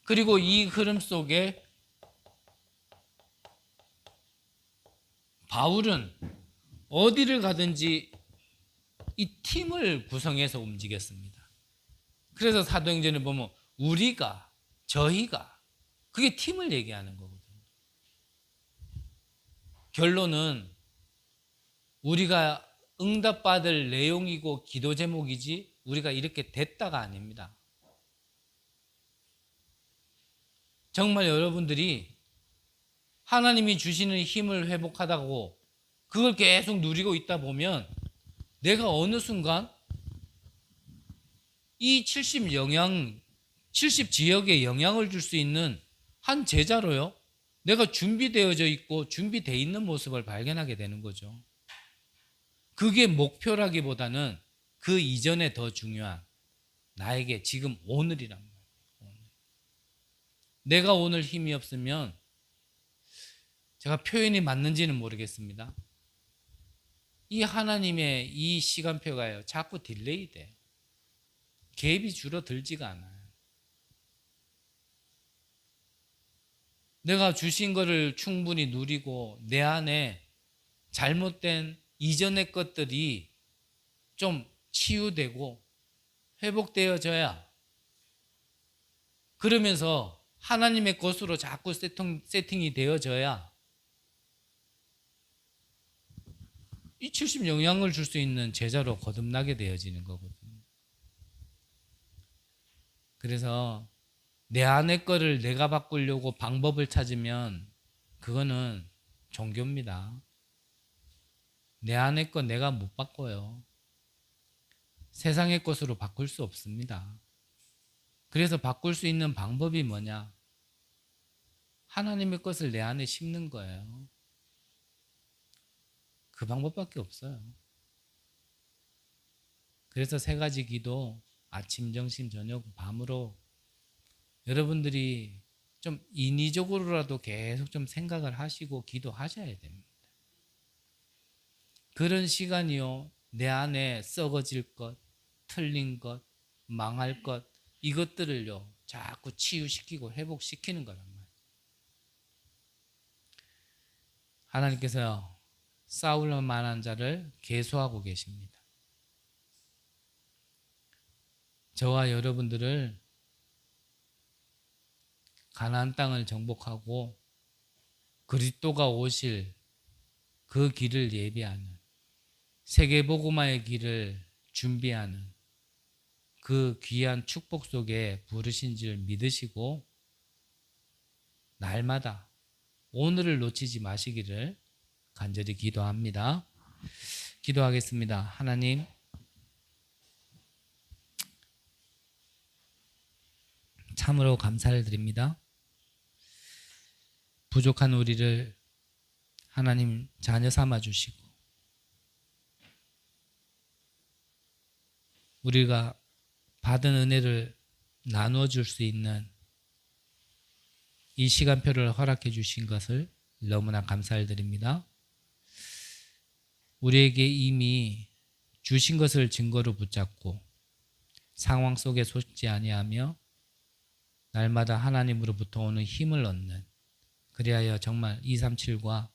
그리고 이 흐름 속에 바울은 어디를 가든지 이 팀을 구성해서 움직였습니다. 그래서 사도행전을 보면 우리가, 저희가, 그게 팀을 얘기하는 거거든요. 결론은 우리가 응답받을 내용이고 기도 제목이지 우리가 이렇게 됐다가 아닙니다. 정말 여러분들이 하나님이 주시는 힘을 회복하다고 그걸 계속 누리고 있다 보면 내가 어느 순간 이 70 지역에 영향을 줄 수 있는 한 제자로요, 내가 준비되어져 있고 준비되어 있는 모습을 발견하게 되는 거죠. 그게 목표라기보다는 그 이전에 더 중요한 나에게 지금 오늘이란 말이에요. 내가 오늘 힘이 없으면, 제가 표현이 맞는지는 모르겠습니다, 이 하나님의 이 시간표가요 자꾸 딜레이 돼. 갭이 줄어들지가 않아요. 내가 주신 거를 충분히 누리고 내 안에 잘못된 이전의 것들이 좀 치유되고 회복되어져야, 그러면서 하나님의 것으로 자꾸 세팅이 되어져야 이 70 영향을 줄 수 있는 제자로 거듭나게 되어지는 거거든요. 그래서 내 안의 거를 내가 바꾸려고 방법을 찾으면 그거는 종교입니다. 내 안의 거 내가 못 바꿔요. 세상의 것으로 바꿀 수 없습니다. 그래서 바꿀 수 있는 방법이 뭐냐? 하나님의 것을 내 안에 심는 거예요. 그 방법밖에 없어요. 그래서 3가지 기도, 아침, 점심, 저녁, 밤으로 여러분들이 좀 인위적으로라도 계속 좀 생각을 하시고 기도하셔야 됩니다. 그런 시간이요, 내 안에 썩어질 것, 틀린 것, 망할 것, 이것들을요 자꾸 치유시키고 회복시키는 거란 말이에요. 하나님께서 싸울 만한 자를 계수하고 계십니다. 저와 여러분들을 가나안 땅을 정복하고 그리스도가 오실 그 길을 예비하는, 세계복음화의 길을 준비하는 그 귀한 축복 속에 부르신 줄 믿으시고 날마다 오늘을 놓치지 마시기를 간절히 기도합니다. 기도하겠습니다. 하나님, 참으로 감사를 드립니다. 부족한 우리를 하나님 자녀 삼아 주시고 우리가 받은 은혜를 나누어 줄 수 있는 이 시간표를 허락해 주신 것을 너무나 감사를 드립니다. 우리에게 이미 주신 것을 증거로 붙잡고 상황 속에 속지 아니하며 날마다 하나님으로부터 오는 힘을 얻는, 그리하여 정말 237과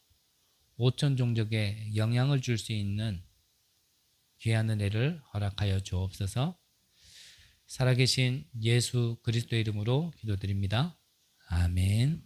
5천 종족에 영향을 줄 수 있는 귀한 은혜를 허락하여 주옵소서. 살아계신 예수 그리스도의 이름으로 기도드립니다. 아멘.